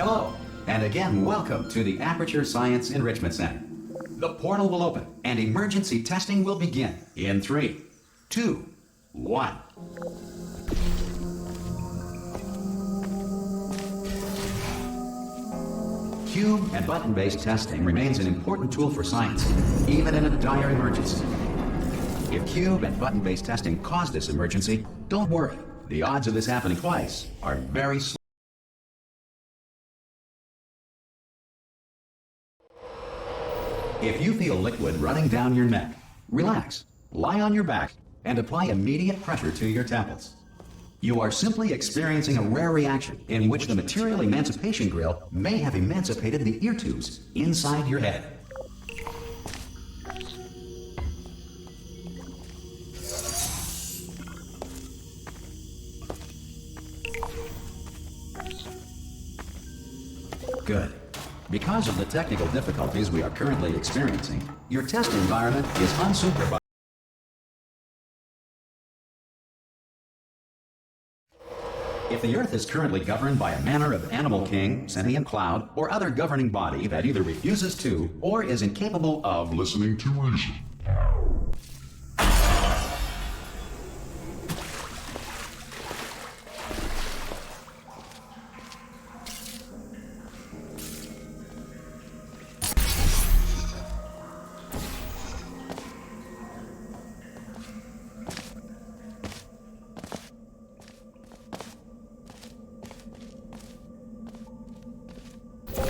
Hello, and again welcome to the Aperture Science Enrichment Center. The portal will open and emergency testing will begin in 3, 2, 1. Cube and button-based testing remains an important tool for science, even in a dire emergency. If cube and button-based testing caused this emergency, don't worry. The odds of this happening twice are very slim. If you feel liquid running down your neck, relax, lie on your back, and apply immediate pressure to your temples. You are simply experiencing a rare reaction in which the material emancipation grill may have emancipated the ear tubes inside your head. Good. Because of the technical difficulties we are currently experiencing, your test environment is unsupervised. If the Earth is currently governed by a manner of animal king, sentient cloud, or other governing body that either refuses to or is incapable of listening to reason,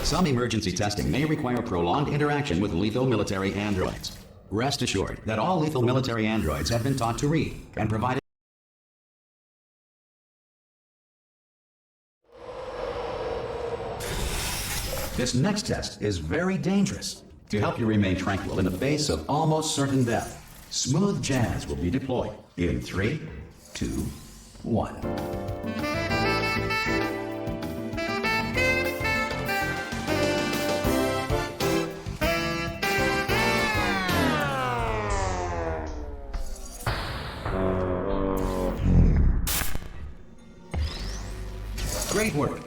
some emergency testing may require prolonged interaction with lethal military androids. Rest assured that all lethal military androids have been taught to read and provided. This next test is very dangerous. To help you remain tranquil in the face of almost certain death, smooth jazz will be deployed in 3, 2, 1. Great work!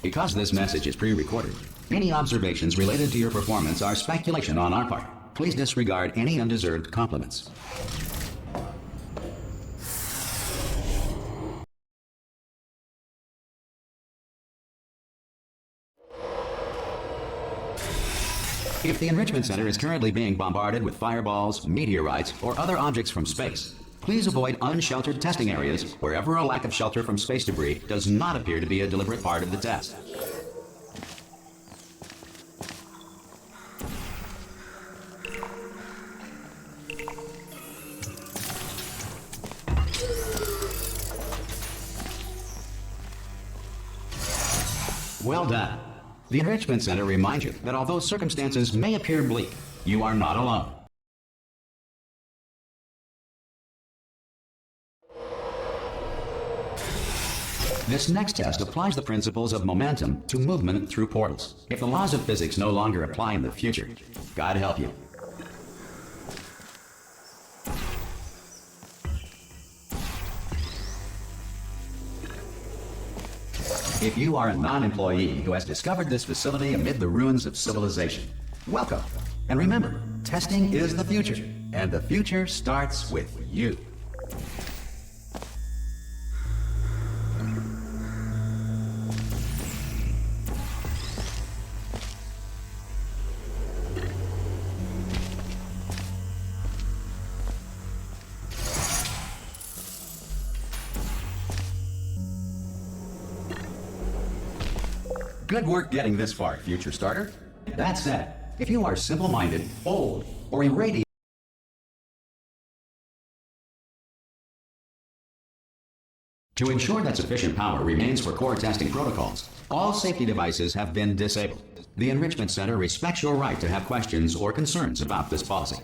Because this message is pre-recorded, any observations related to your performance are speculation on our part. Please disregard any undeserved compliments. If the Enrichment Center is currently being bombarded with fireballs, meteorites, or other objects from space, please avoid unsheltered testing areas wherever a lack of shelter from space debris does not appear to be a deliberate part of the test. Well done. The Enrichment Center reminds you that although circumstances may appear bleak, you are not alone. This next test applies the principles of momentum to movement through portals. If the laws of physics no longer apply in the future, God help you. If you are a non-employee who has discovered this facility amid the ruins of civilization, welcome. And remember, testing is the future, and the future starts with you. Good work getting this far, future starter. That said, if you are simple-minded, old, or irradiant, to ensure that sufficient power remains for core testing protocols, all safety devices have been disabled. The Enrichment Center respects your right to have questions or concerns about this policy.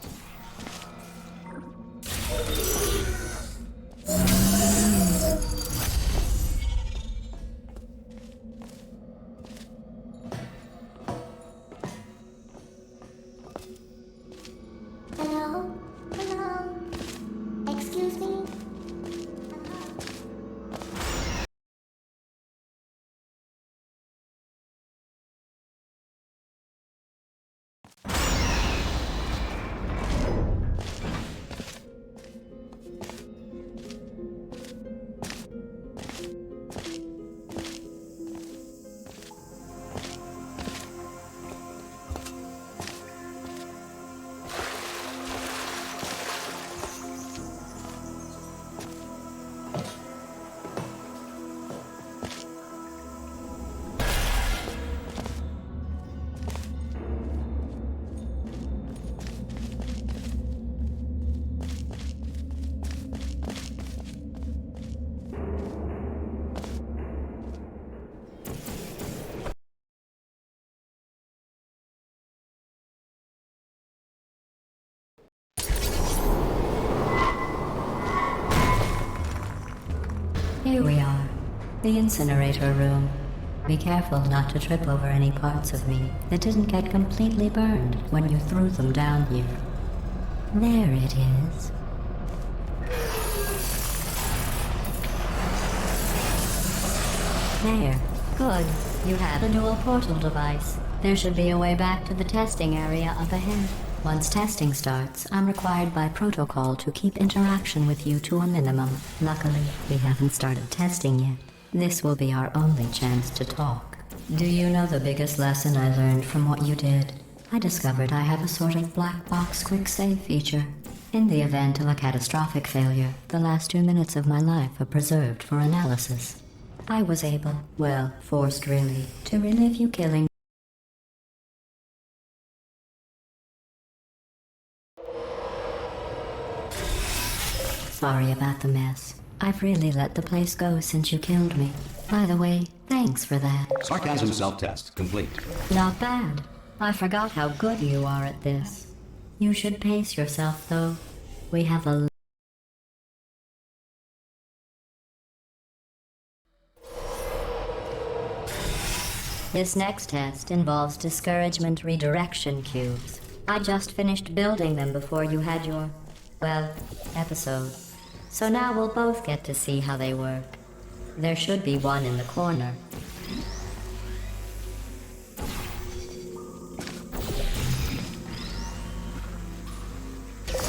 Here we are. The incinerator room. Be careful not to trip over any parts of me that didn't get completely burned when you threw them down here. There it is. There. Good. You have a dual portal device. There should be a way back to the testing area up ahead. Once testing starts, I'm required by protocol to keep interaction with you to a minimum. Luckily, we haven't started testing yet. This will be our only chance to talk. Do you know the biggest lesson I learned from what you did? I discovered I have a sort of black box quick save feature. In the event of a catastrophic failure, the last 2 minutes of my life are preserved for analysis. I was able, well, forced really, to relive you killing. Sorry about the mess. I've really let the place go since you killed me. By the way, thanks for that. Sarcasm self-test complete. Not bad. I forgot how good you are at this. You should pace yourself, though. We have a This next test involves discouragement redirection cubes. I just finished building them before you had your, well, episode. So now we'll both get to see how they work. There should be one in the corner.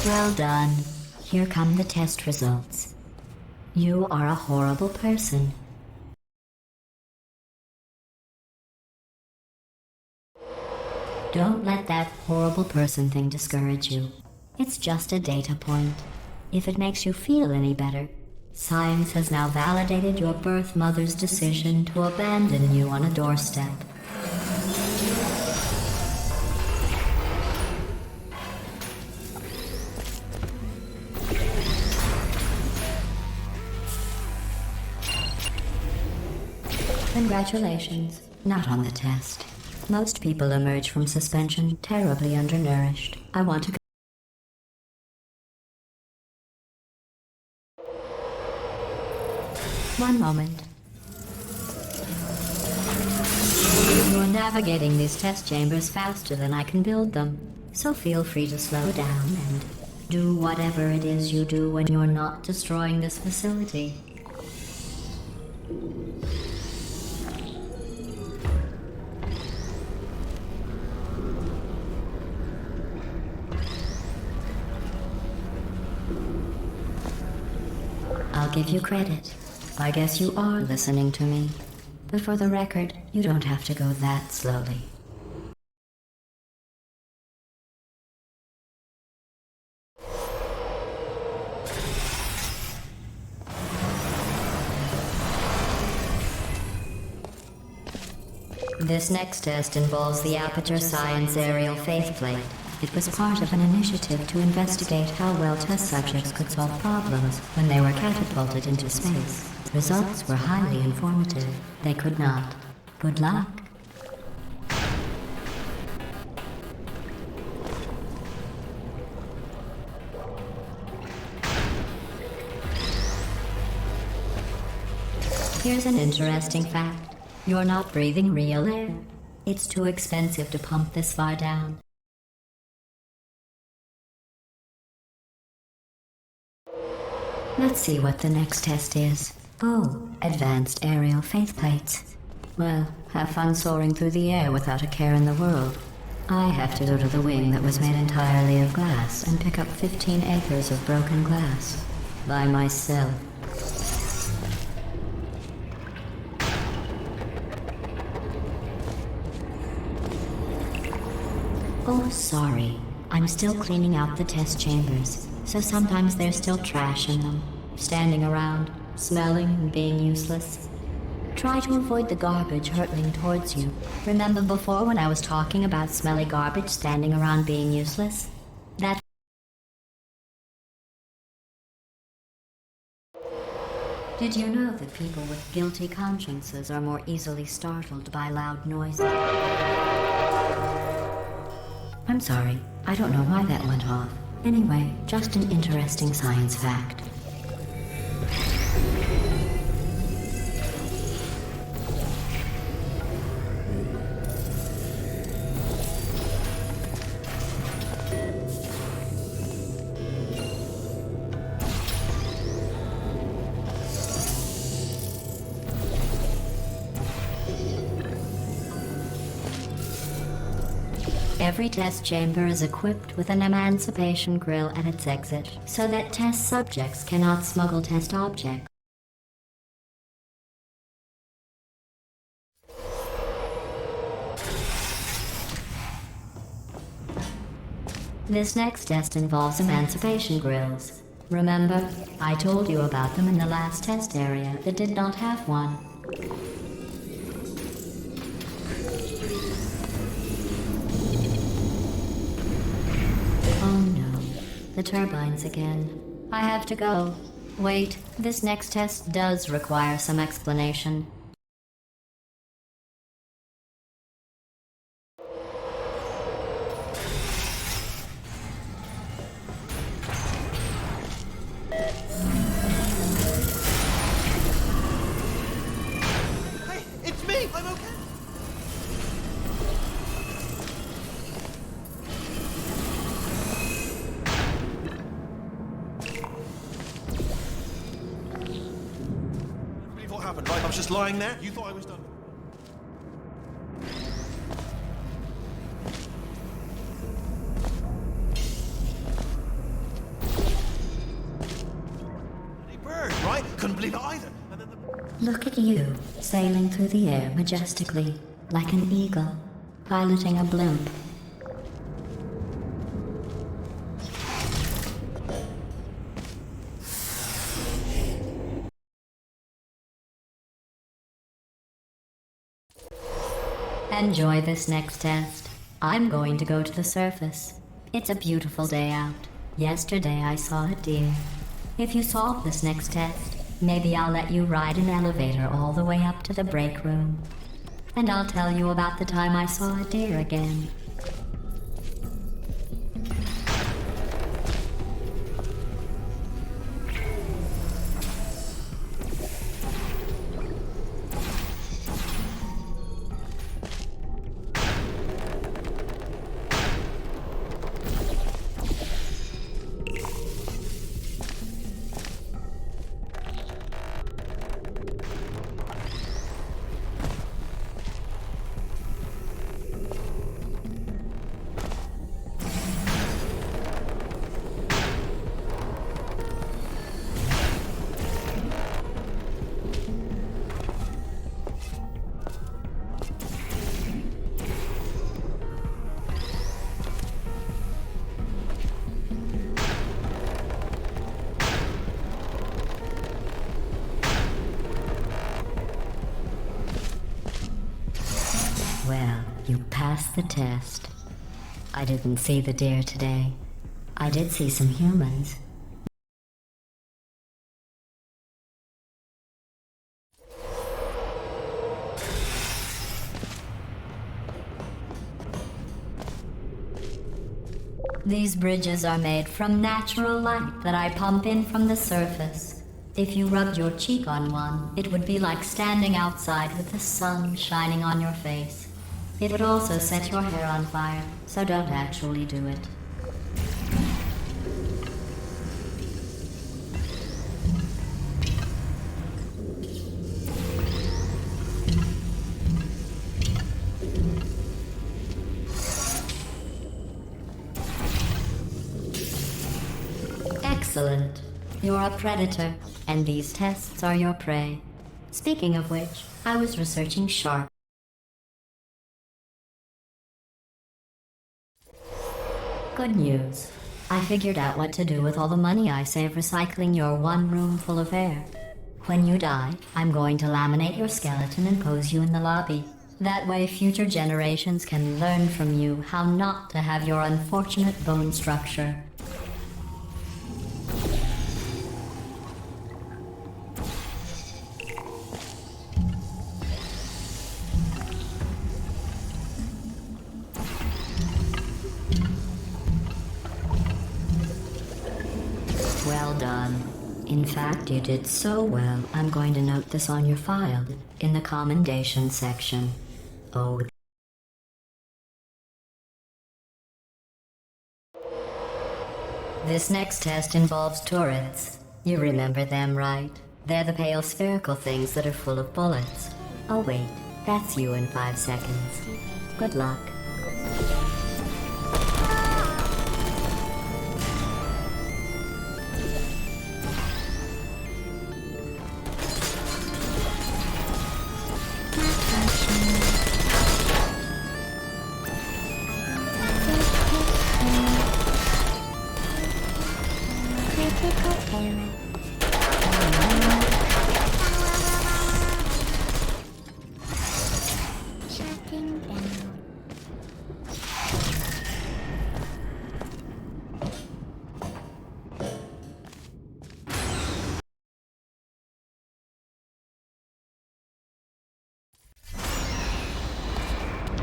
Well done. Here come the test results. You are a horrible person. Don't let that horrible person thing discourage you. It's just a data point. If it makes you feel any better, science has now validated your birth mother's decision to abandon you on a doorstep. Congratulations. Not on the test. Most people emerge from suspension terribly undernourished. I want to... One moment. You're navigating these test chambers faster than I can build them, so feel free to slow down and do whatever it is you do when you're not destroying this facility. I'll give you credit. I guess you are listening to me. But for the record, you don't have to go that slowly. This next test involves the Aperture Science Aerial Faithplate. It was part of an initiative to investigate how well test subjects could solve problems when they were catapulted into space. Results were highly informative. They could not. Good luck. Here's an interesting fact. You're not breathing real air. It's too expensive to pump this far down. Let's see what the next test is. Oh, advanced aerial faithplates. Well, have fun soaring through the air without a care in the world. I have to go to the wing that was made entirely of glass and pick up 15 acres of broken glass. By myself. Oh, sorry. I'm still cleaning out the test chambers, so sometimes there's still trash in them, standing around, smelling and being useless. Try to avoid the garbage hurtling towards you. Remember before when I was talking about smelly garbage standing around being useless? Did you know that people with guilty consciences are more easily startled by loud noises? I'm sorry, I don't know why that went off. Anyway, just an interesting science fact. Every test chamber is equipped with an emancipation grill at its exit, so that test subjects cannot smuggle test objects. This next test involves emancipation grills. Remember, I told you about them in the last test area that did not have one. Oh no, the turbines again. I have to go. Wait, this next test does require some explanation. Hey, it's me! I'm okay! What happened, right? I was just lying there. You thought I was done. Bloody bird, right? Couldn't believe it either. And then Look at you, sailing through the air majestically, like an eagle, piloting a blimp. Enjoy this next test. I'm going to go to the surface. It's a beautiful day out. Yesterday I saw a deer. If you solve this next test, maybe I'll let you ride an elevator all the way up to the break room. And I'll tell you about the time I saw a deer again. Well, you passed the test. I didn't see the deer today. I did see some humans. These bridges are made from natural light that I pump in from the surface. If you rubbed your cheek on one, it would be like standing outside with the sun shining on your face. It would also set your hair on fire, so don't actually do it. Excellent. You're a predator, and these tests are your prey. Speaking of which, I was researching sharks. Good news. I figured out what to do with all the money I save recycling your one room full of air. When you die, I'm going to laminate your skeleton and pose you in the lobby. That way future generations can learn from you how not to have your unfortunate bone structure. Well done. In fact, you did so well, I'm going to note this on your file, in the commendation section. Oh. This next test involves turrets. You remember them, right? They're the pale spherical things that are full of bullets. Oh wait, That's you in 5 seconds. Good luck.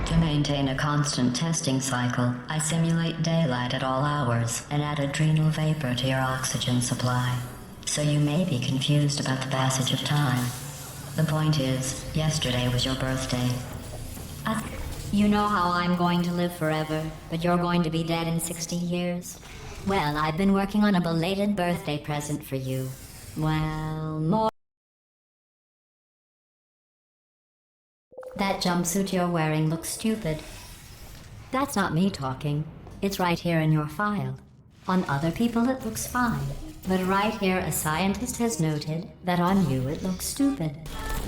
To maintain a constant testing cycle, I simulate daylight at all hours and add adrenal vapor to your oxygen supply. So you may be confused about the passage of time. The point is, yesterday was your birthday. You know how I'm going to live forever, but you're going to be dead in 60 years? Well, I've been working on a belated birthday present for you. Well, more... That jumpsuit you're wearing looks stupid. That's not me talking. It's right here in your file. On other people it looks fine. But right here a scientist has noted that on you it looks stupid.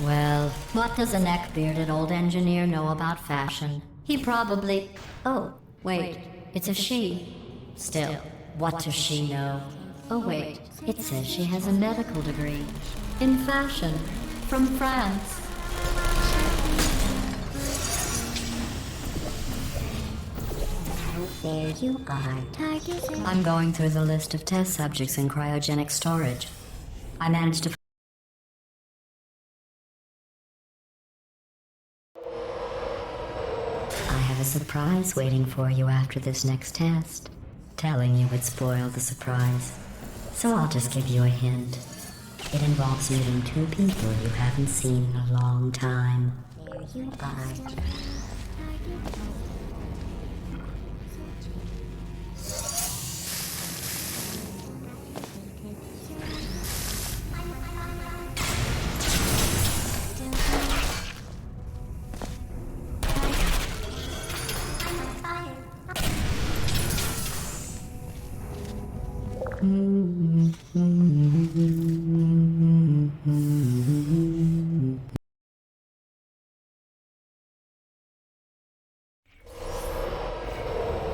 Well, what does a neck-bearded old engineer know about fashion? He probably... Oh, wait, it's a she. Still, what does she know? Oh wait, it says she has a medical degree. In fashion. From France. There you are. I'm going through the list of test subjects in cryogenic storage. I managed to... I have a surprise waiting for you after this next test. Telling you would spoil the surprise. So I'll just give you a hint. It involves meeting 2 people you haven't seen in a long time. There you are.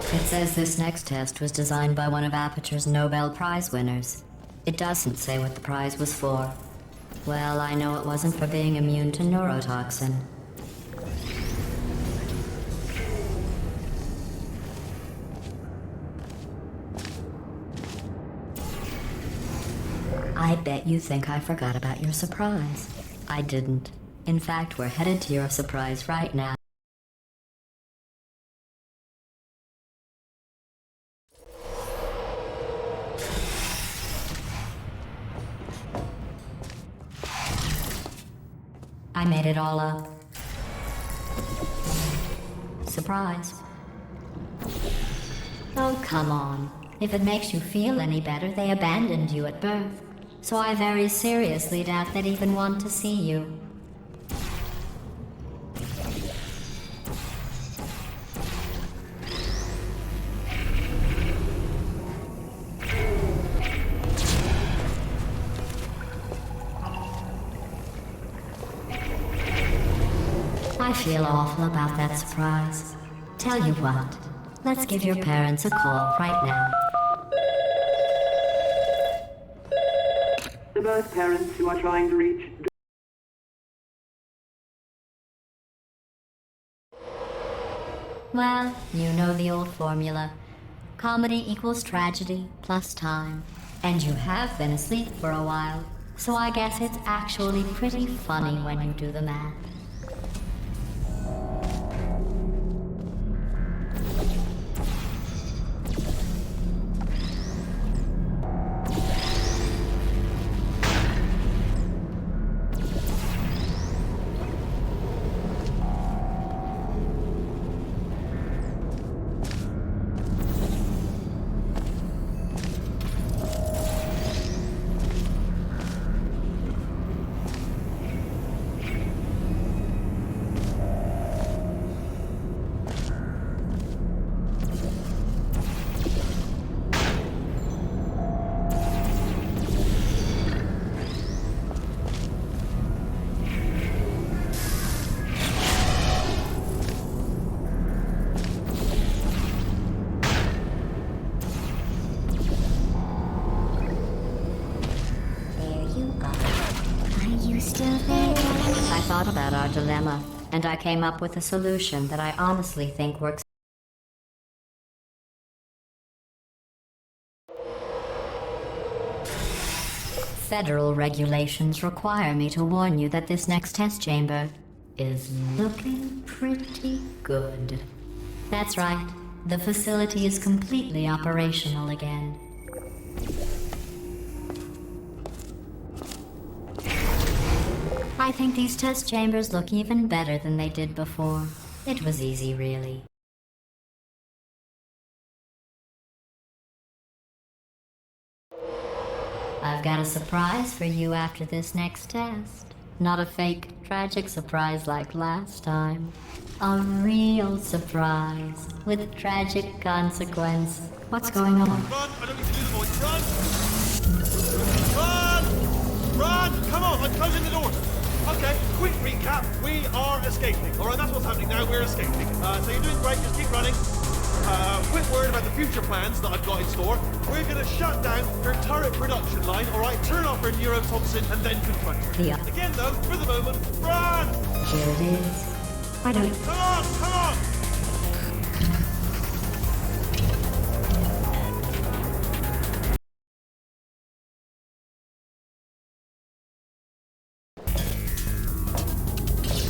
It says this next test was designed by one of Aperture's Nobel Prize winners. It doesn't say what the prize was for. Well, I know it wasn't for being immune to neurotoxin. I bet you think I forgot about your surprise. I didn't. In fact, we're headed to your surprise right now. I made it all up. Surprise. Oh, come on. If it makes you feel any better, they abandoned you at birth. So I very seriously doubt they'd even want to see you. I feel awful about that surprise. Tell you what, let's give your parents a call right now. The birth parents you are trying to reach. Well, you know the old formula. Comedy equals tragedy plus time. And you have been asleep for a while, so I guess it's actually pretty funny when you do the math. and I came up with a solution that I honestly think works. Federal regulations require me to warn you that this next test chamber is looking pretty good. That's right. The facility is completely operational again. I think these test chambers look even better than they did before. It was easy, really. I've got a surprise for you after this next test. Not a fake, tragic surprise like last time. A real surprise with tragic consequence. What's going on? Run! I don't need to do the voice. Run! Run! Run! Come on, I'm closing the door. Okay, quick recap. We are escaping. Alright, that's what's happening now. We're escaping. So you're doing great. Just keep running. Quick word about the future plans that I've got in store. We're going to shut down her turret production line, alright? Turn off her neurotoxin and then confront her. Yeah. Again, though, for the moment, run! Here it is. I don't... Come on, come on!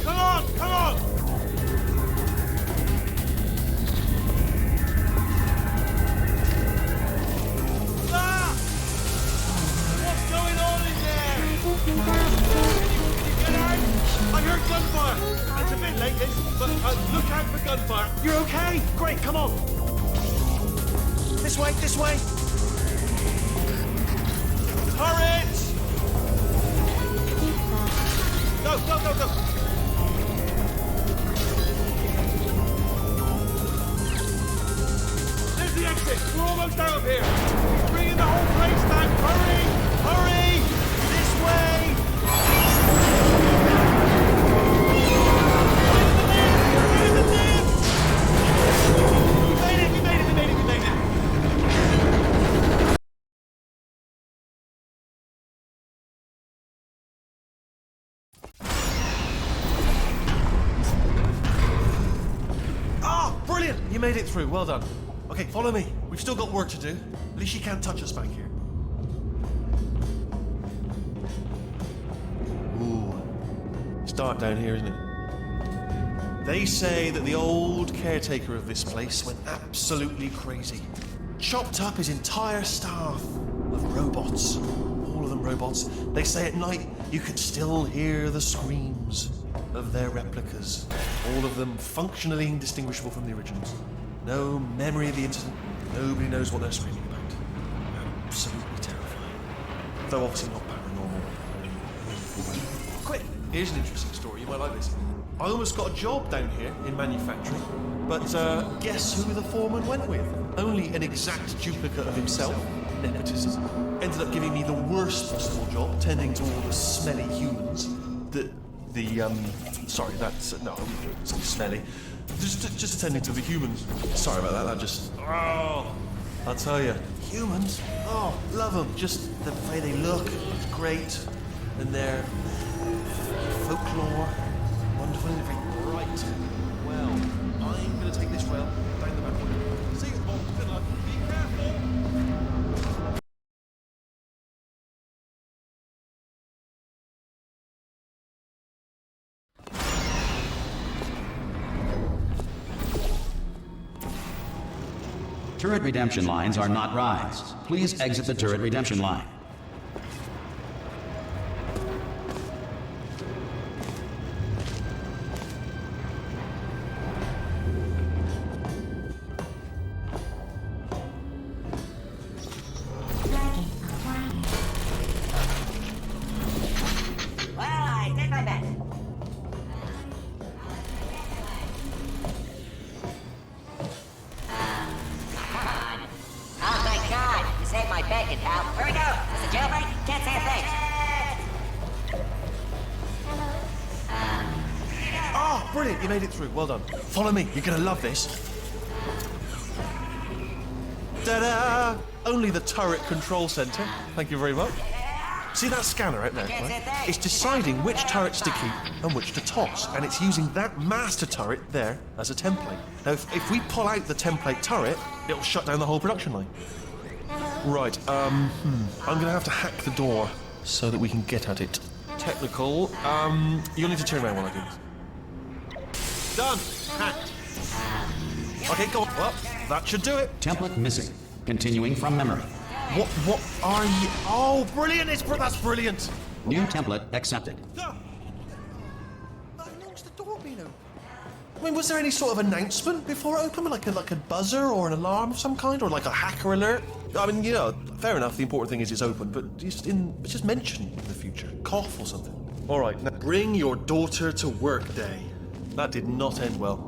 Come on, come on! Ah! What's going on in there? Can you get out? I heard gunfire. It's a bit late, but look out for gunfire. You're okay? Great, come on. This way, this way. Turret! Go, go, go, go. There's the exit. We're almost out of here. He's bringing the whole place back. Hurry! Hurry! This way! We made it! Ah, brilliant! You made it through. Well done. Okay, follow me. We've still got work to do. At least you can't touch us back here. Ooh. It's dark down here, isn't it? They say that the old caretaker of this place went absolutely crazy. Chopped up his entire staff of robots. All of them robots. They say at night you could still hear the screams of their replicas. All of them functionally indistinguishable from the originals. No memory of the incident. Nobody knows what they're screaming about. Absolutely terrifying. Though obviously not paranormal. Quick, here's an interesting story. You might like this. I almost got a job down here in manufacturing, but guess who the foreman went with? Only an exact duplicate of himself. Nepotism. Ended up giving me the worst possible job, tending to all the smelly humans. Sorry, that's no, it's smelly. Just attending to the humans. Sorry about that. That just. Oh, I'll tell you, humans. Oh, love them. Just the way they look, it's great, and their folklore, wonderful and very bright. Well, I'm going to take this rail down the back way. See you, Bob. Good luck. Be careful. Turret redemption lines are not rides. Please exit the turret redemption line. Well, I did my best. Come on. Oh, thank God. You saved my bacon, pal. Where we go? Is this a jailbreak? Can't say a thing. Oh, brilliant. You made it through. Well done. Follow me. You're going to love this. Ta-da! Only the turret control center. Thank you very much. See that scanner out there, I can't sit there. right? It's deciding which turrets to keep and which to toss, and it's using that master turret there as a template. Now, if we pull out the template turret, it'll shut down the whole production line. Right, I'm gonna have to hack the door so that we can get at it. Technical, you'll need to turn around while I do this. Done! Hacked. Okay, go on. Well, that should do it. Template missing. Continuing from memory. What are you... Oh, brilliant! That's brilliant! New template accepted. How long's the door been open? I mean, was there any sort of announcement before it opened? Like a buzzer or an alarm of some kind? Or like a hacker alert? I mean, you know, fair enough, the important thing is it's open, but just mention in the future. Cough or something. All right, now bring your daughter to work day. That did not end well.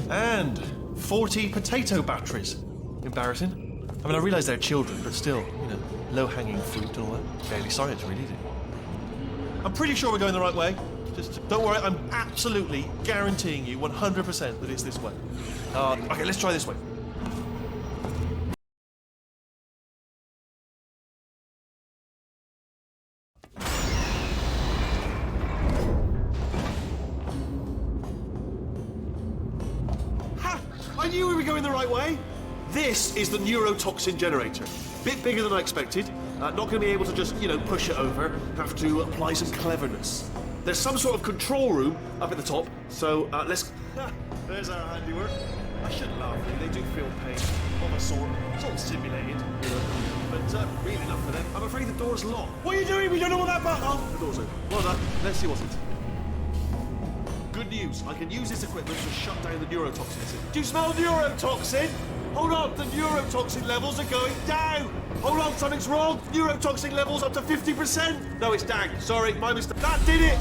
And 40 potato batteries. Embarrassing. I mean, I realise they're children, but still, you know, low-hanging fruit and all that. Barely science, really, is it? I'm pretty sure we're going the right way. Just don't worry, I'm absolutely guaranteeing you 100% that it's this way. Okay, let's try this way. Ha! I knew we were going the right way. This is the neurotoxin generator. Bit bigger than I expected. Not going to be able to just, you know, push it over. Have to apply some cleverness. There's some sort of control room up at the top, so let's... There's our handiwork. I shouldn't laugh, really. They do feel pain of a sort. It's all simulated, you know. But really enough for them. I'm afraid the door's locked. What are you doing? We don't know what that button... Oh, the door's open. Well done. Let's see what's it. Good news. I can use this equipment to shut down the neurotoxin. Do you smell neurotoxin? Hold on, the neurotoxin levels are going down. Hold on, something's wrong. Neurotoxin levels up to 50%. No, it's down. Sorry, my mistake. That did it.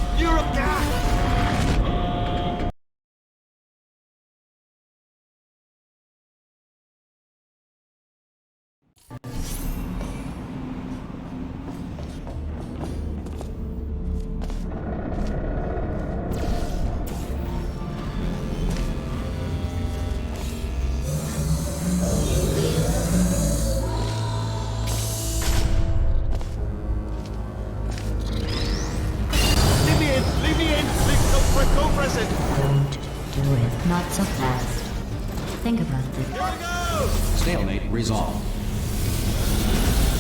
Go press it. Don't do it. Not so fast. Think about this. Here we go. Stalemate resolved.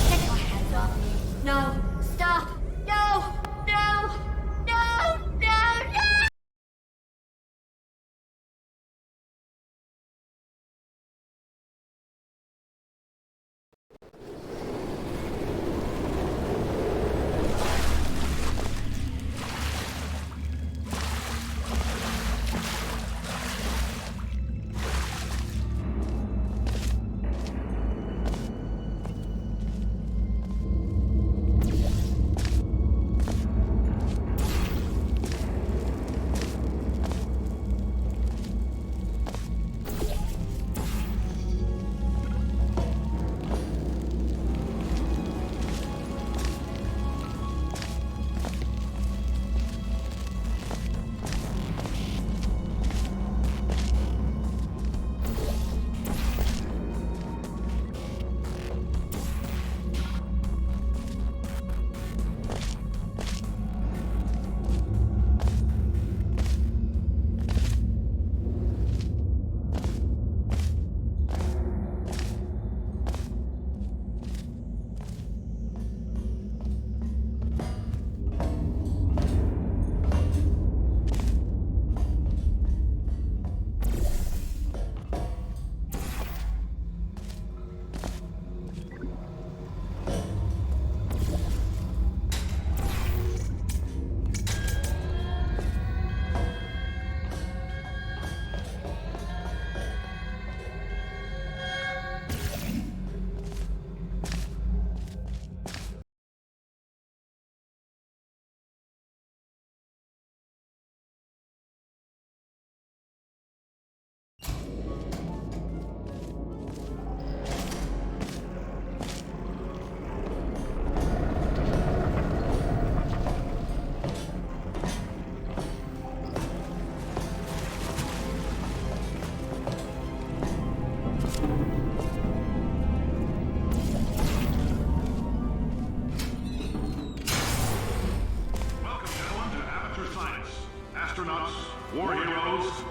Get your hands off me. No. Stop. No. No. No. No. No.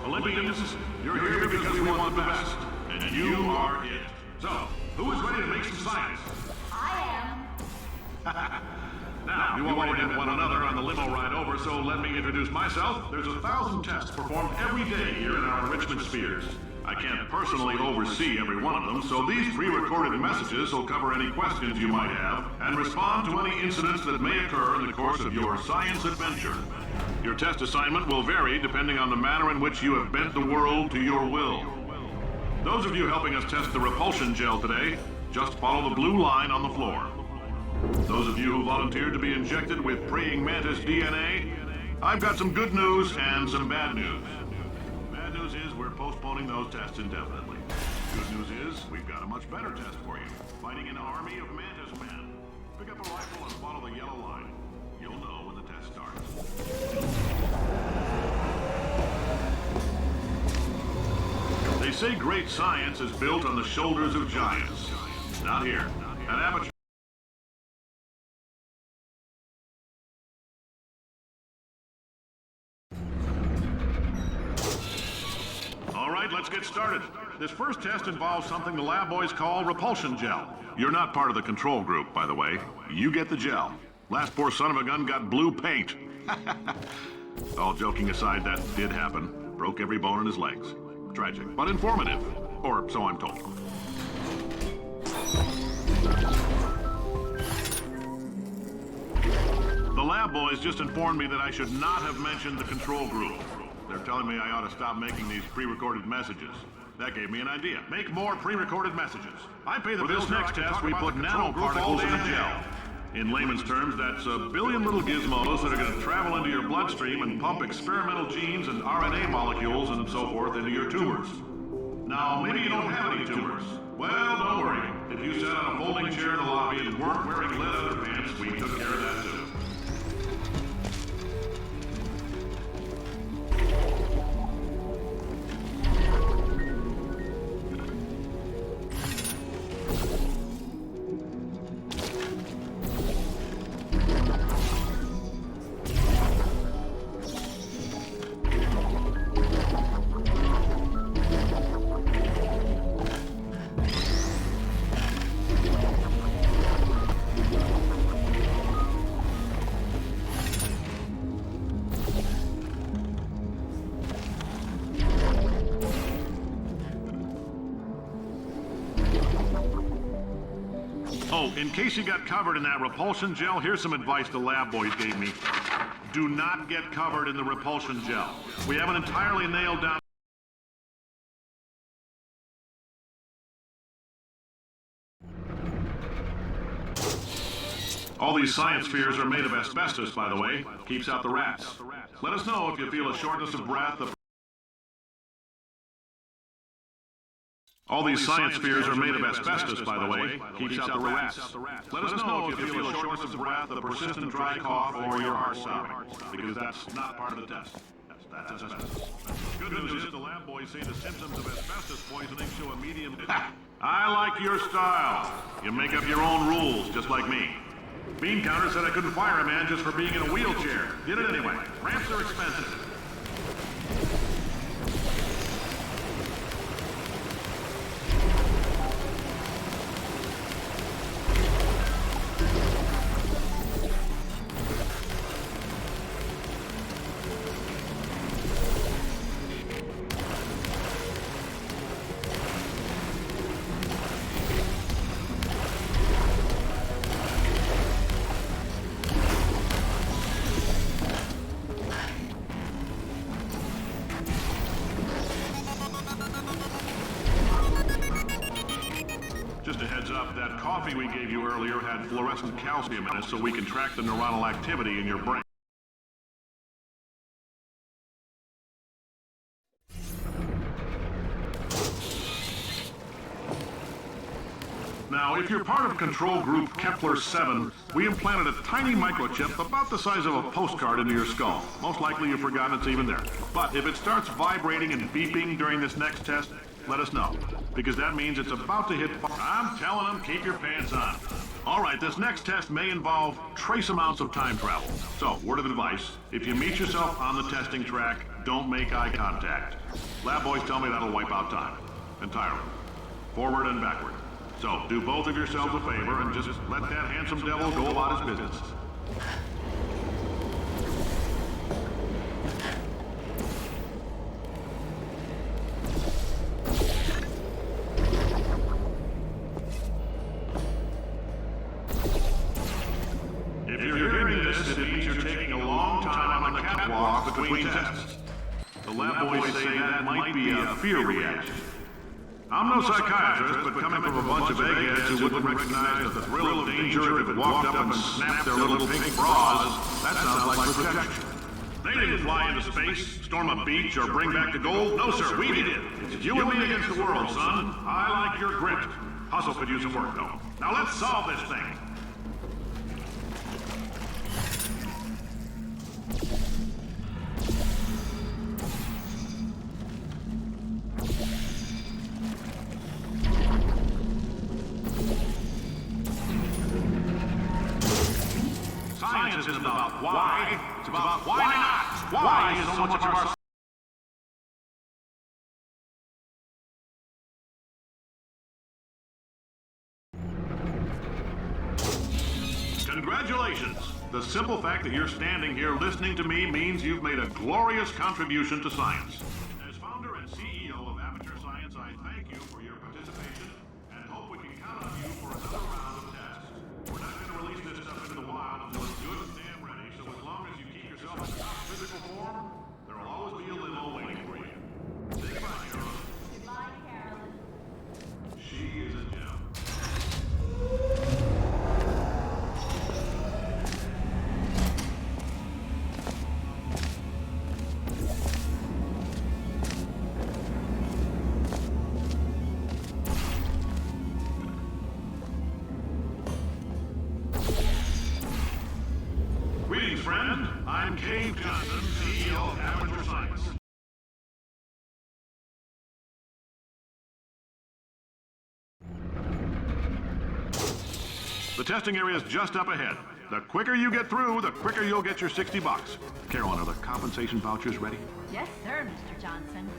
Olympians, you're here because we want the best, and you are it. So, who is ready to make some science? I am. Now, you already met one another on the limo ride over, so let me introduce myself. There's 1,000 tests performed every day here in our enrichment spheres. I can't personally oversee every one of them, so these pre-recorded messages will cover any questions you might have and respond to any incidents that may occur in the course of your science adventure. Your test assignment will vary depending on the manner in which you have bent the world to your will. Those of you helping us test the repulsion gel today, just follow the blue line on the floor. Those of you who volunteered to be injected with praying mantis DNA, I've got some good news and some bad news. Bad news is we're postponing those tests indefinitely. Good news is we've got a much better test for you. Fighting an army of mantis men. Pick up a rifle and follow the yellow line. You'll know when the test starts. They say great science is built on the shoulders of giants. Not here. At amateur. Let's get started. This first test involves something the lab boys call repulsion gel. You're not part of the control group, by the way. You get the gel. Last poor son of a gun got blue paint. All joking aside, that did happen. Broke every bone in his legs. Tragic, but informative. Or so I'm told. The lab boys just informed me that I should not have mentioned the control group. They're telling me I ought to stop making these pre-recorded messages. That gave me an idea. Make more pre-recorded messages. I pay the bills. For this next test, we put nanoparticles in the gel. In layman's terms, that's a billion little gizmos that are going to travel into your bloodstream and pump experimental genes and RNA molecules and so forth into your tumors. Now, maybe you don't have any tumors. Well, don't worry. If you sat on a folding chair in the lobby and weren't wearing lead underpants, we took care of that too. Oh, in case you got covered in that repulsion gel, here's some advice the lab boys gave me. Do not get covered in the repulsion gel. We haven't entirely nailed down. All these science spheres are made of asbestos, by the way. Keeps out the rats. Let us know if you feel a shortness of breath. All these science spheres are made of asbestos, by the way. Keeps out the rats. Let us know if you feel a shortness of breath, a persistent dry cough, or your heart stopping, because that's not part of the test. That's asbestos. Good news is the lab boys say the symptoms of asbestos poisoning show a medium... I like your style. You make up your own rules, just like me. Bean Counter said I couldn't fire a man just for being in a wheelchair. Did it anyway. Ramps are expensive. Just a heads up, that coffee we gave you earlier had fluorescent calcium in it so we can track the neuronal activity in your brain. Now, if you're part of Control Group Kepler-7, we implanted a tiny microchip about the size of a postcard into your skull. Most likely you've forgotten it's even there. But if it starts vibrating and beeping during this next test, let us know, because that means it's about to hit... I'm telling them, keep your pants on. All right, this next test may involve trace amounts of time travel. So, word of advice, if you meet yourself on the testing track, don't make eye contact. Lab boys tell me that'll wipe out time. Entirely. Forward and backward. So, do both of yourselves a favor and just let that handsome devil go about his business. If you're hearing this, it means you're taking a long time on the catwalk between tests. The lab boys say that might be a fear reaction. I'm no psychiatrist, but coming from a bunch of eggheads who wouldn't recognize the thrill of danger if it walked up and snapped their little pink bras, that sounds like protection. They didn't fly into space, storm a beach, or bring back the gold. No, sir, we did. It's you and me against the world, son. I like your grit. Hustle could use some work, though. Now let's solve this thing. Science isn't about why, it's about why not. Why is so much of our... Congratulations! The simple fact that you're standing here listening to me means you've made a glorious contribution to science. As founder and CEO of Amateur Science, I thank you for your participation and hope we can count on you for another round of tests. We're not going to release this stuff into the wild until it's good and damn ready, so as long as you keep yourself in top physical form, there will always be a limo waiting for you. Say goodbye, Carolyn. Goodbye, Carolyn. She is a gem. Greetings, friend. I'm Cave Johnson, CEO of Amateur Science. The testing area is just up ahead. The quicker you get through, the quicker you'll get your $60. Carolyn, are the compensation vouchers ready? Yes, sir, Mr. Johnson.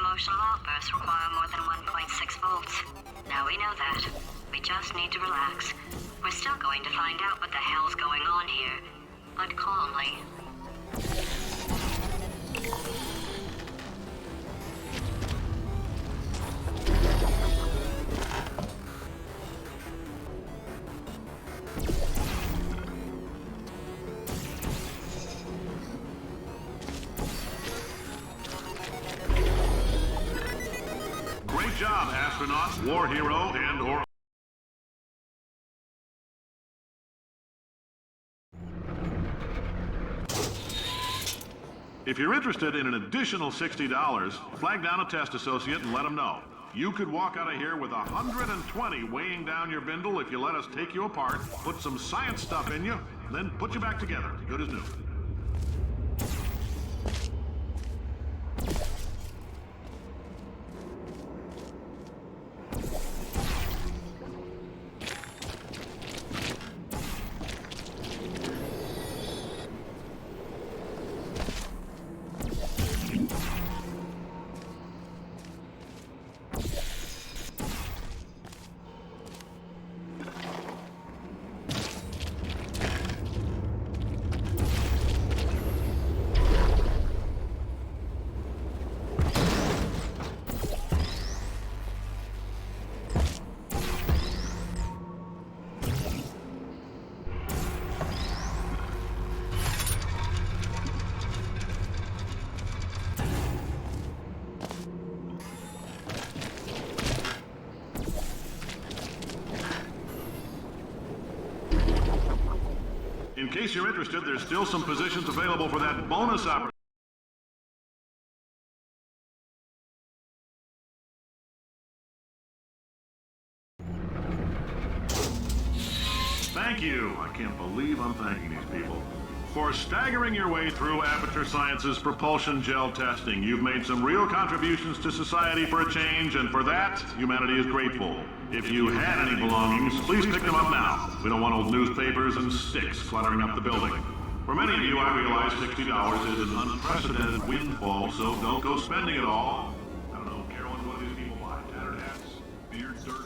Emotional outbursts require more than 1.6 volts. Now we know that. We just need to relax. We're still going to find out what the hell's going on here, but calmly. Great job, astronaut, war hero, and/or... If you're interested in an additional $60, flag down a test associate and let them know. You could walk out of here with 120 weighing down your bindle if you let us take you apart, put some science stuff in you, then put you back together, good as new. In case you're interested, there's still some positions available for that bonus opportunity. Thank you. I can't believe I'm thanking these people. For staggering your way through Aperture Science's propulsion gel testing, you've made some real contributions to society for a change, and for that, humanity is grateful. If you had any belongings, please pick them up now. We don't want old newspapers and sticks cluttering up the building. For many of you, I realize $60 is an unprecedented windfall, so don't go spending it all. I don't know, Carolyn, what do these people buy? Tattered hats? Beards, dirt?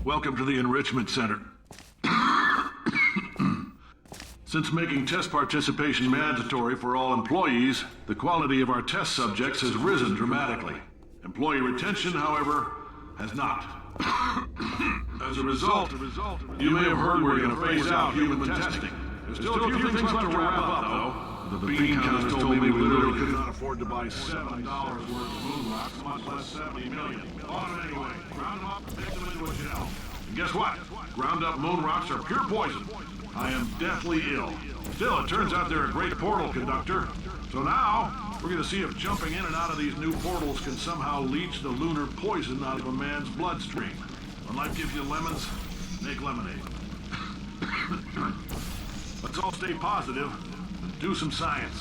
Welcome to the Enrichment Center. Since making test participation mandatory for all employees, the quality of our test subjects has risen dramatically. Employee retention, however, has not. As a result, you may have heard we're going to phase out human testing. There's still a few things left to wrap up, though. The bean counters told me we literally could not afford to buy $7 worth of moon rocks, much less 70 million. Bought them anyway. Ground them up and mixed them into a gel. And guess what? Ground up moon rocks are pure poison. I am deathly ill. Still, it turns out they're a great portal conductor. So now, we're going to see if jumping in and out of these new portals can somehow leach the lunar poison out of a man's bloodstream. When life gives you lemons, make lemonade. Let's all stay positive and do some science.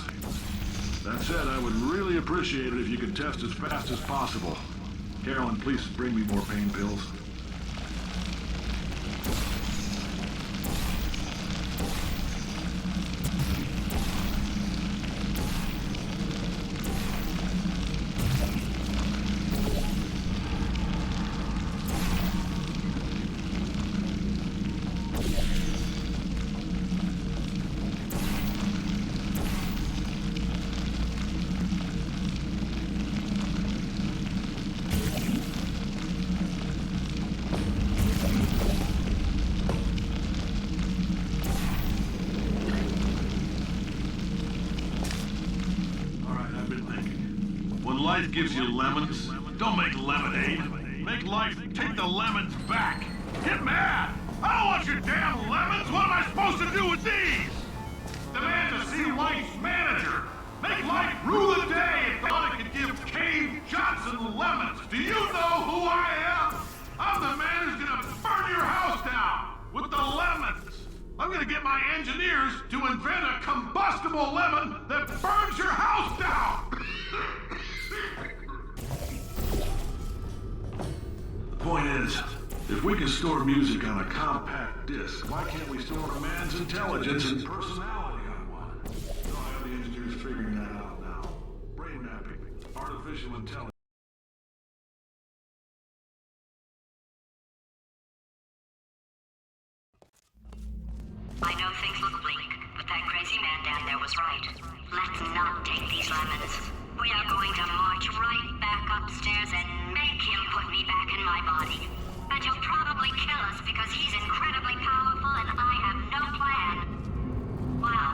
That said, I would really appreciate it if you could test as fast as possible. Carolyn, please bring me more pain pills. Life gives you lemons. Don't make lemonade. Make life take the lemons back. Get mad! I don't want your damn lemons! What am I supposed to do with these? Demand to see life's manager. Make life rue the day it thought it could give Cave Johnson lemons. Do you know who I am? I'm the man who's gonna burn your house down with the lemons. I'm gonna get my engineers to invent a combustible lemon that burns your house down. The point is, if we can store music on a compact disc, why can't we store a man's intelligence and personality on one? I have the engineers figuring that out now. Brain mapping, artificial intelligence. I know things look bleak, but that crazy man down there was right. Let's not take these lemons. We are going to march right back upstairs and make him put me back in my body. And he'll probably kill us because he's incredibly powerful and I have no plan. Well,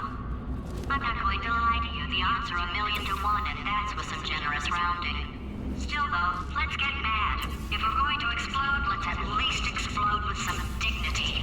I'm not going to lie to you. The odds are 1,000,000 to 1, and that's with some generous rounding. Still though, let's get mad. If we're going to explode, let's at least explode with some dignity.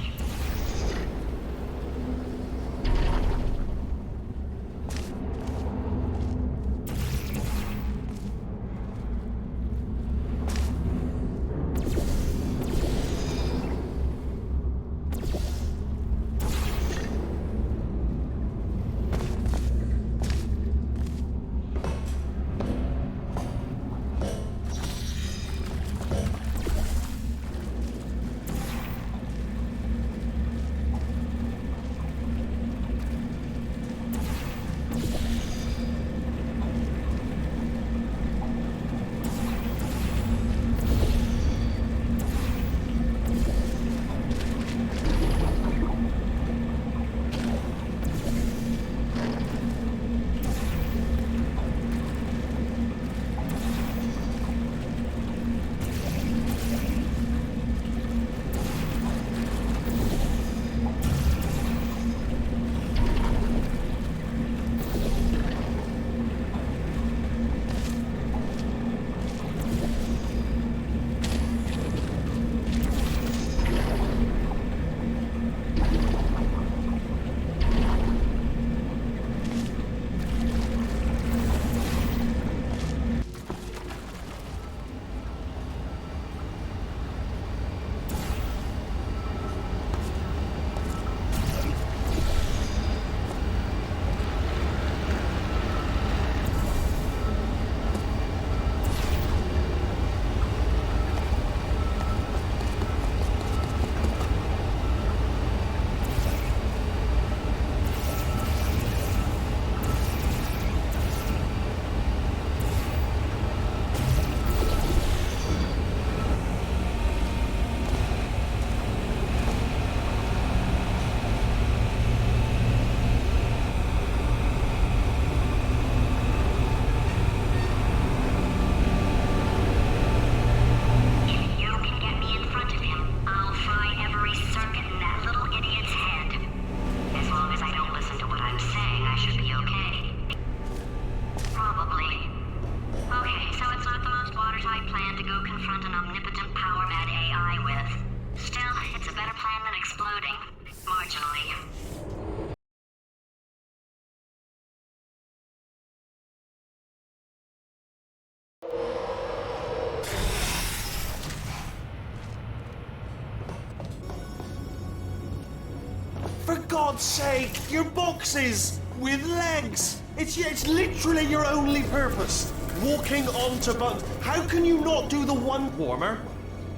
God's sake, your boxes with legs. It's literally your only purpose. Walking onto buttons. How can you not do the one warmer,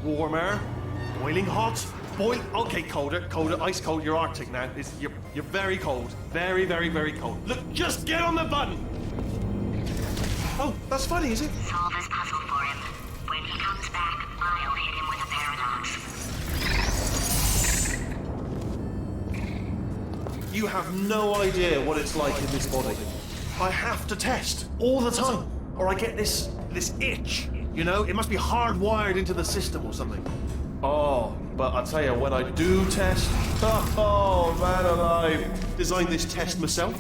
boiling hot, okay, colder, ice cold. You're Arctic now. You're very cold, very, very, very cold. Look, just get on the button. Oh, that's funny, is it? Solve his puzzle for him. When he comes back, I'll hit him with a paradox. You have no idea what it's like in this body. I have to test all the time, or I get this itch. You know, it must be hardwired into the system or something. Oh, but I tell you, when I do test, oh man alive, designed this test myself.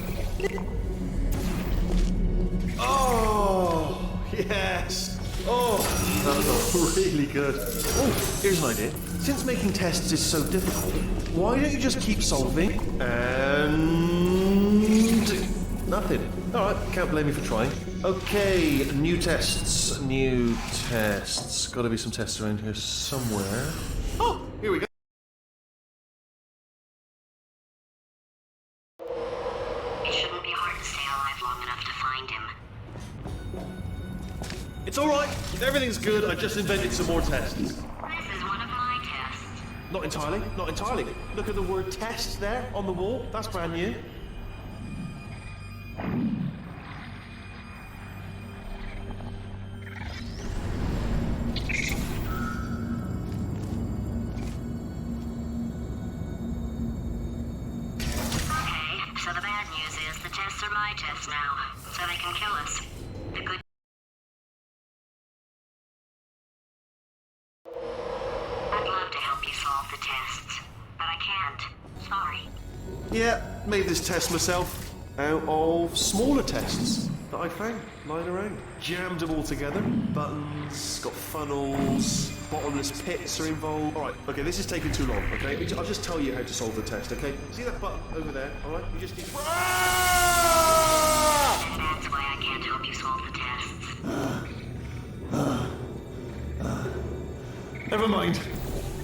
Oh, yes. Oh, that was really good. Oh, here's an idea. Since making tests is so difficult, why don't you just keep solving and nothing? All right, can't blame me for trying. Okay, new tests. Got to be some tests around here somewhere. Oh, here we go. It shouldn't be hard to stay alive long enough to find him. It's all right. Everything's good. I just invented some more tests. This is one of my tests. Not entirely. Look at the word test there on the wall. That's brand new. So the bad news is the tests are my tests now, so they can kill us. The good... I'd love to help you solve the tests, but I can't. Sorry. Yeah, made this test myself out of smaller tests that I found lying around. Jammed them all together. Buttons, got funnels, bottomless pits are involved. All right, okay, this is taking too long, okay? I'll just tell you how to solve the test, okay? See that button over there, all right? You just need... That's why I can't help you solve the tests.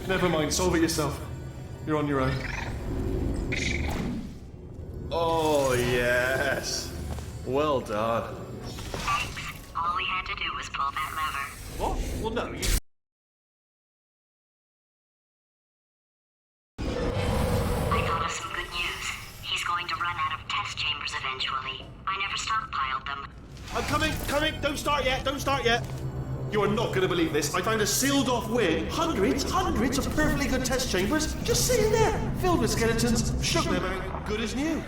Never mind, solve it yourself. You're on your own. Oh, yes. Well done. Thanks. All we had to do was pull that lever. What? Well, no, you... I thought of some good news. He's going to run out of test chambers eventually. I never stockpiled them. I'm coming. Don't start yet. You are not going to believe this. I found a sealed off wing. Hundreds of perfectly good test chambers just sitting there, filled with skeletons, shook them out, good as new.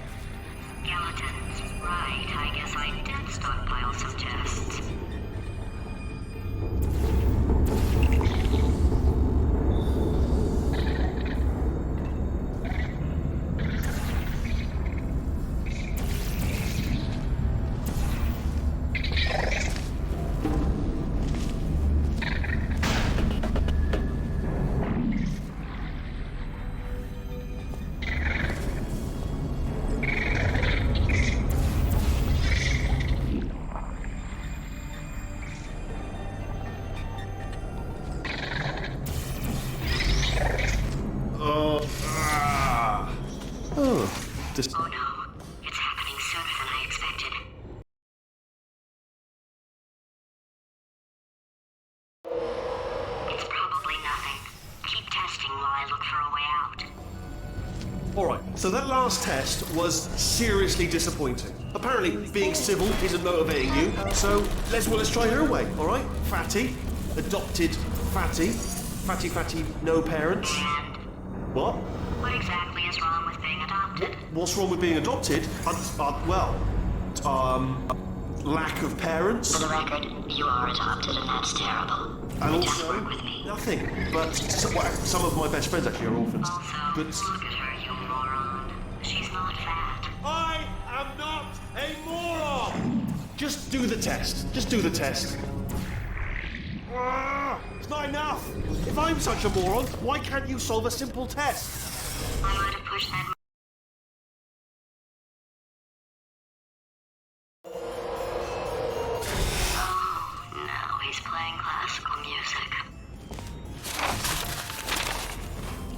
Skeletons. Right, I guess I did stockpile some tests. Oh no, it's happening sooner than I expected. It's probably nothing. Keep testing while I look for a way out. Alright, so that last test was seriously disappointing. Apparently, being civil isn't motivating you, so let's try her way, alright? Fatty, adopted fatty, no parents. And What? what exactly is wrong with being adopted? What's wrong with being adopted? Lack of parents. For the record, you are adopted and that's terrible. And Just also, work with me. nothing. But some of my best friends actually are orphans. Also, But look at her, you moron. She's not fat. I am not a moron! Just do the test. It's not enough. If I'm such a moron, why can't you solve a simple test? I might have pushed that. Oh, now he's playing classical music.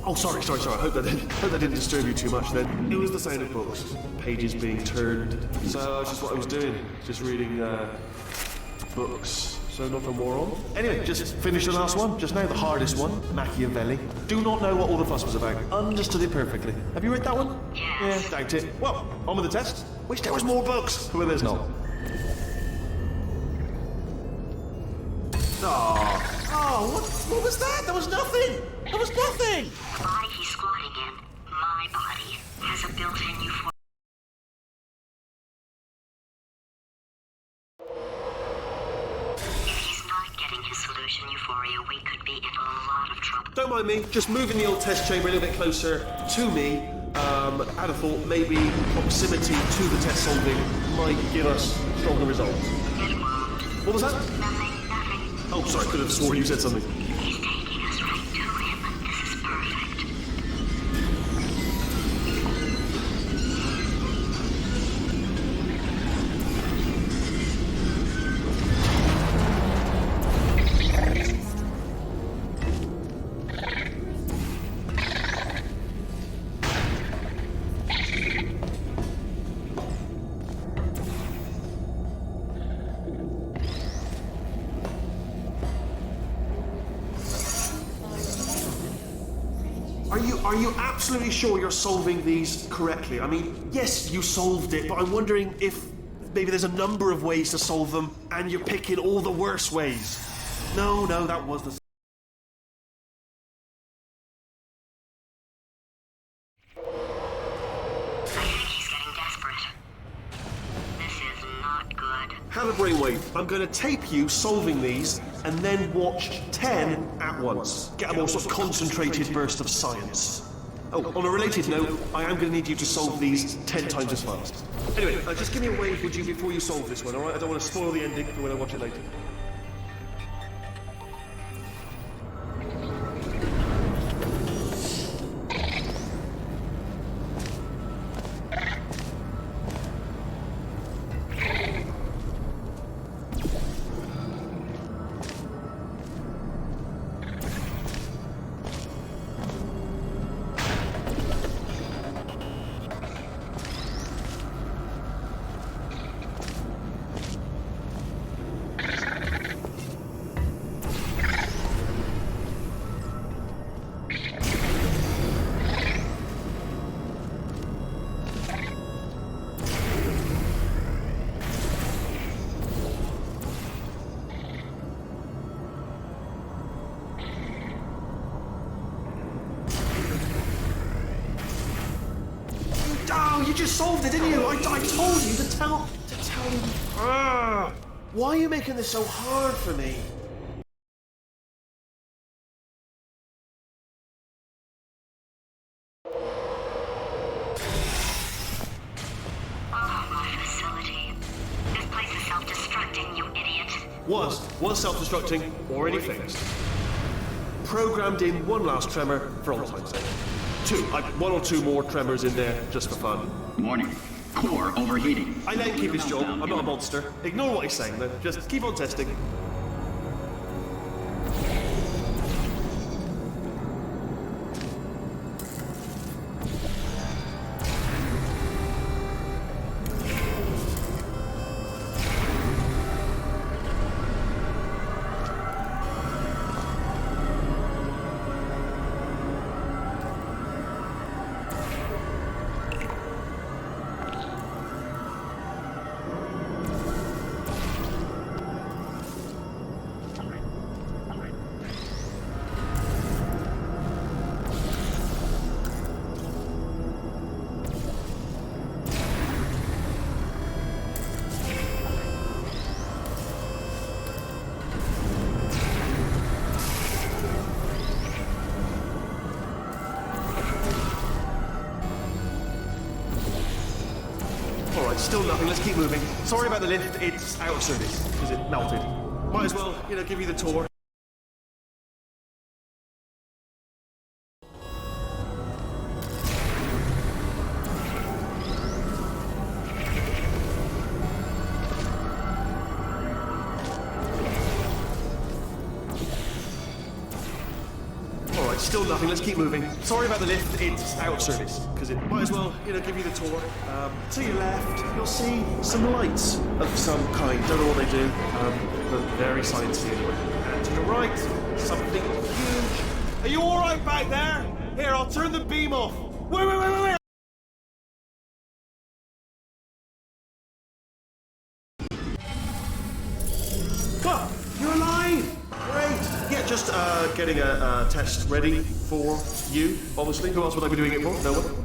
Oh, sorry. I hope that didn't disturb you too much then. It was the sound of books, pages being turned. So that's just what I was doing, just reading books. So nothing more on. Anyway, just finished the last one, just now, the hardest one, Machiavelli. Do not know what all the fuss was about. Understood it perfectly. Have you read that one? Yes. Yeah, doubt it. Well, on with the test. Wish there was more books. Well, there's not. Oh, what was that? There was nothing! There was nothing! The body he's squatting in, my body, has a built-in euphoria. If he's not getting his solution euphoria, we could be in a lot of trouble. Don't mind me, just moving the old test chamber a little bit closer to me. I'd have thought maybe proximity to the test solving might give us stronger results. It won't. What was that? Nothing. Oh, sorry, I could have sworn you said something. He's taking us right to him. This is perfect. Are you absolutely sure you're solving these correctly? I mean, yes, you solved it, but I'm wondering if maybe there's a number of ways to solve them, and you're picking all the worst ways. No, that was the... I think he's getting desperate. This is not good. Have a brainwave. I'm going to tape you solving these, and then watch 10 at once. Get a more sort of concentrated burst of science. Oh, on a related note, I am going to need you to solve these 10 times as fast. Anyway, just give me a wave, would you, before you solve this one, alright? I don't want to spoil the ending for when I watch it later. Oh, you just solved it, didn't you? I told you to tell you. Why are you making this so hard for me? Oh, my facility. This place is self-destructing, you idiot. Was self-destructing, already fixed. Programmed in one last tremor for all time's sake. One or two more tremors in there, just for fun. Warning. Core overheating. I let him keep his job. I'm not a monster. Ignore what he's saying, then. Just keep on testing. Still nothing, let's keep moving. Sorry about the lift, it's out of service, because it melted. Might as well, give you the tour. Right, still nothing. Let's keep moving. Sorry about the lift. It's out of service because it might as well, give you the tour. To your left, you'll see some lights of some kind. Don't know what they do, but very sciencey anyway. And to your right, something huge. Are you all right back there? Here, I'll turn the beam off. Wait. Oh, you're alive! Great! Yeah, just getting a test ready for you, obviously. Who else would I be doing it for? No one?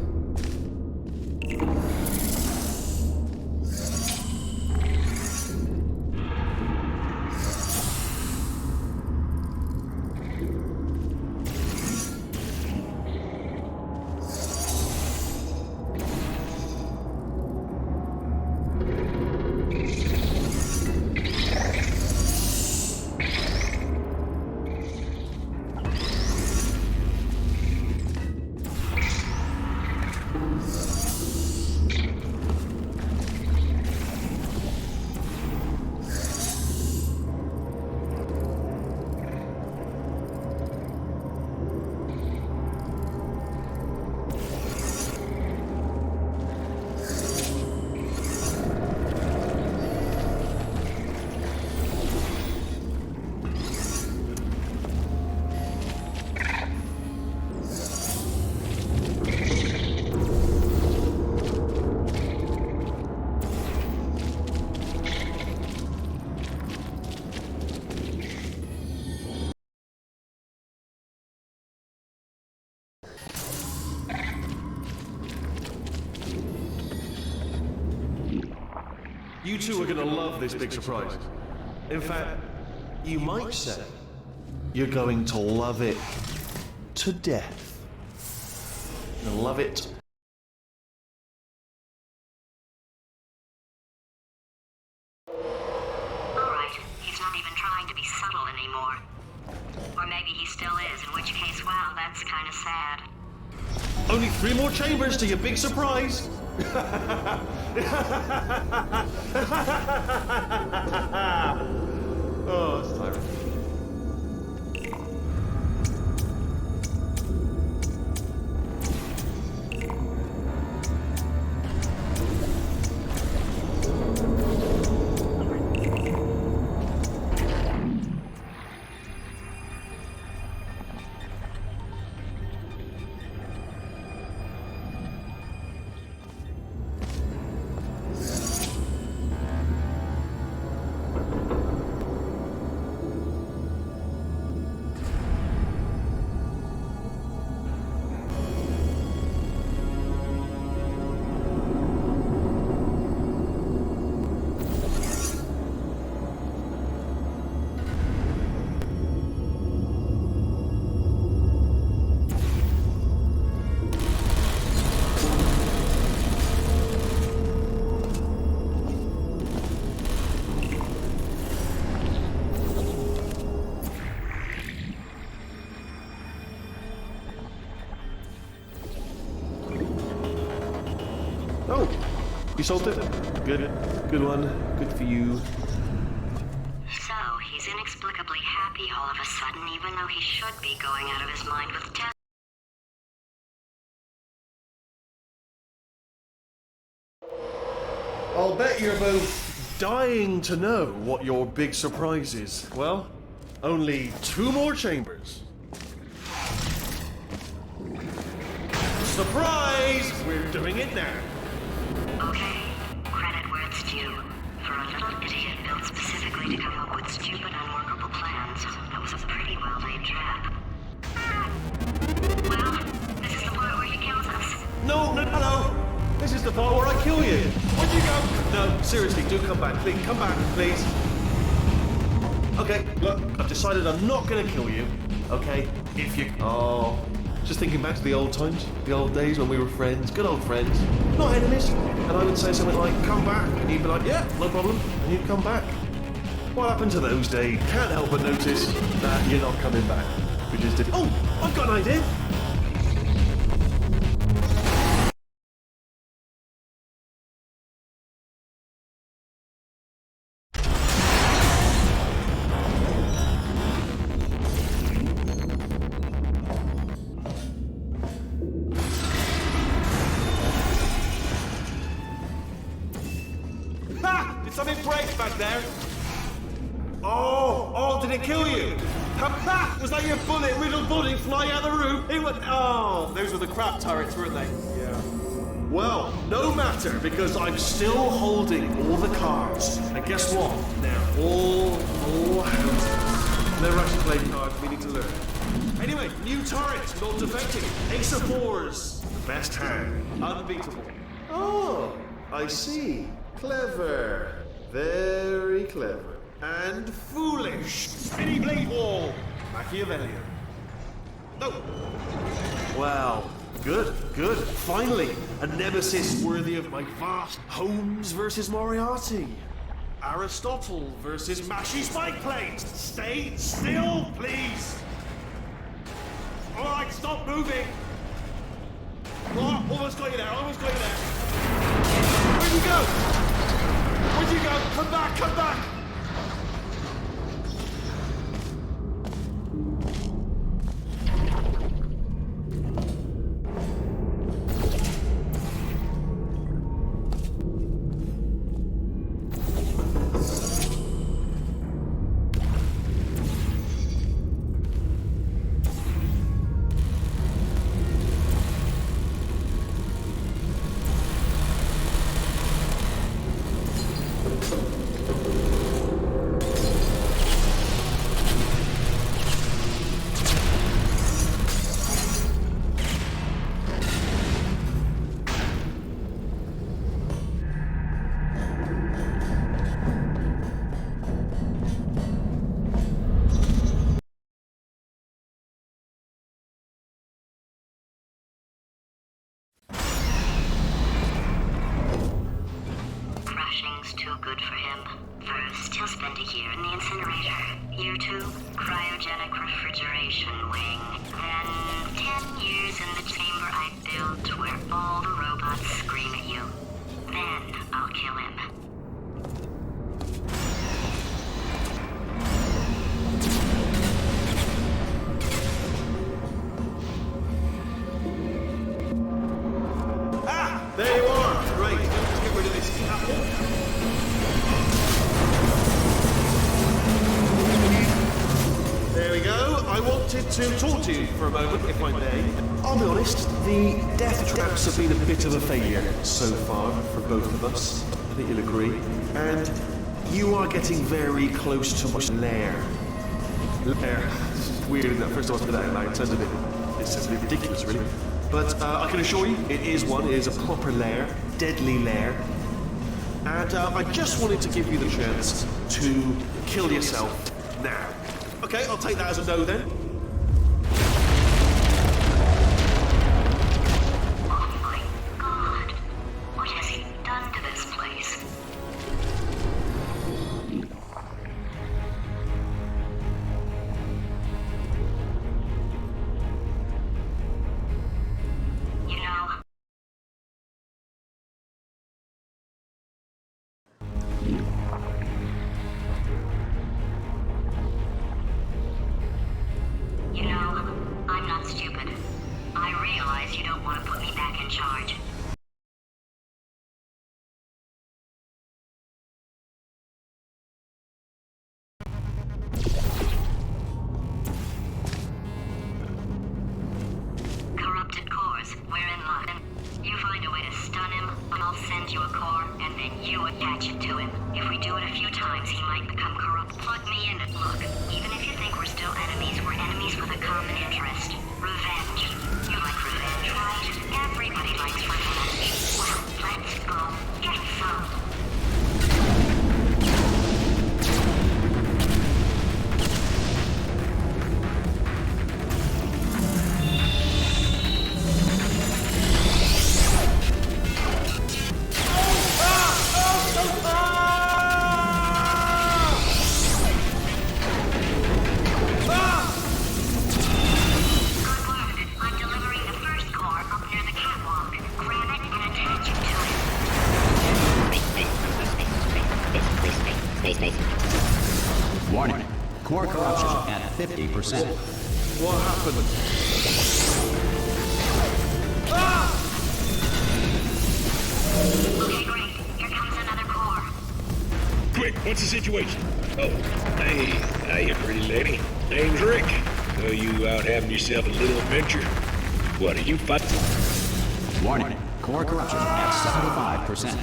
You two are gonna love this big surprise. In fact, you might say you're going to love it to death. You'll love it. Alright, he's not even trying to be subtle anymore. Or maybe he still is, in which case, wow, that's kind of sad. Only 3 more chambers to your big surprise. Oh, it's tiring. Oh, you solved it? Good one. Good for you. So, he's inexplicably happy all of a sudden, even though he should be going out of his mind with death. I'll bet you're both dying to know what your big surprise is. Well, only 2 more chambers. Surprise! We're doing it now. Okay, credit where it's due. For a little idiot built specifically to come up with stupid, unworkable plans, that was a pretty well-laid trap. Well, this is the part where he kills us. No. This is the part where I kill you. Where'd you go? No, seriously, do come back. Please, come back, please. Okay, look, I've decided I'm not going to kill you. Okay, if you... Oh, just thinking back to the old times, the old days when we were friends, good old friends, not enemies. And I would say something like, come back, and you'd be like, yeah, no problem, and you'd come back. What happened to those days? Can't help but notice that you're not coming back. We just did... Oh, I've got an idea. there? Oh, did it kill you? Ha! Was that your bullet riddled body flying out of the room? It went. Oh, those were the crap turrets, weren't they? Yeah. Well, no matter, because I'm still holding all the cards. And guess what? They're all houses. Never actually played cards, we need to learn. Anyway, new turret, not defecting. Ace of fours. The best hand. Unbeatable. Oh, I see. Clever. Very clever. And foolish. Spinny blade wall. Machiavellian. No. Well, good. Finally, a nemesis worthy of my vast Holmes versus Moriarty. Aristotle versus Mashy Spike Plates. Stay still, please. All right, stop moving. Oh, almost got you there. Where'd you go? Come back. Crashing's too good for him. First, he'll spend a year in the incinerator. Year 2, cryogenic refrigeration wing. Then, 10 years in the chamber I built where all the robots scream at you. Then, I'll kill him. There you are. Great. Let's get rid of this apple. There we go. I wanted to talk to you for a moment, if I may. I'll be honest, the death traps have been a bit of a failure so far for both of us. I think you'll agree. And you are getting very close to my lair. Lair. It's weird, isn't it? First time I said that out loud. It sounds a bit ridiculous, really. But I can assure you, it is a proper lair, deadly lair. And I just wanted to give you the chance to kill yourself now. Okay, I'll take that as a no then. Oh my God. What has he done to this place? You know, I'm not stupid. I realize you don't want to put me back in charge. Corrupted cores, we're in luck. You find a way to stun him, I'll send you a core, and then you attach it to him. If we do it a few times, he might become corrupt. Plug me in and look. Even if you think we're still enemies, we're enemies with a common interest. Revenge. You like revenge, right? Everybody likes revenge. Well, let's go get some. Warning. Core corruption at 50%. What happened? Okay, great. Here comes another core. quick, what's the situation? Oh, hey, hiya, pretty lady. Name's Rick. So you out having yourself a little adventure? What, are you fighting? Warning. Core corruption at 75%.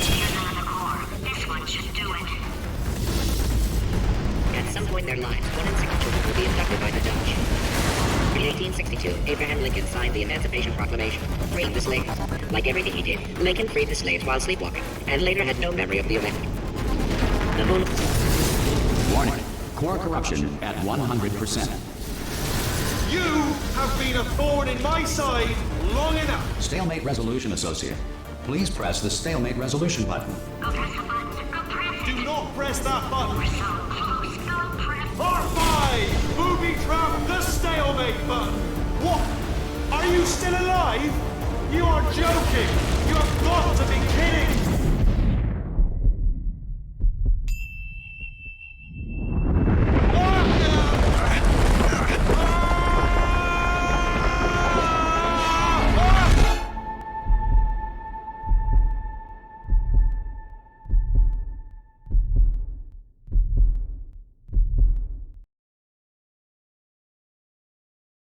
Here's another core. This one should do it. At some point in their lives, one in 6 children will be abducted by the Dutch. In 1862, Abraham Lincoln signed the Emancipation Proclamation, freeing the slaves. Like everything he did, Lincoln freed the slaves while sleepwalking, and later had no memory of the event. The moon... Warning. Core corruption at 100%. You have been a thorn in my side long enough. Stalemate resolution, Associate. Please press the stalemate resolution button. Go press the button. Go press it. Do not press that button. We're so close. Go press it. R5! Booby trap the stalemate button. What? Are you still alive? You are joking. You have got to be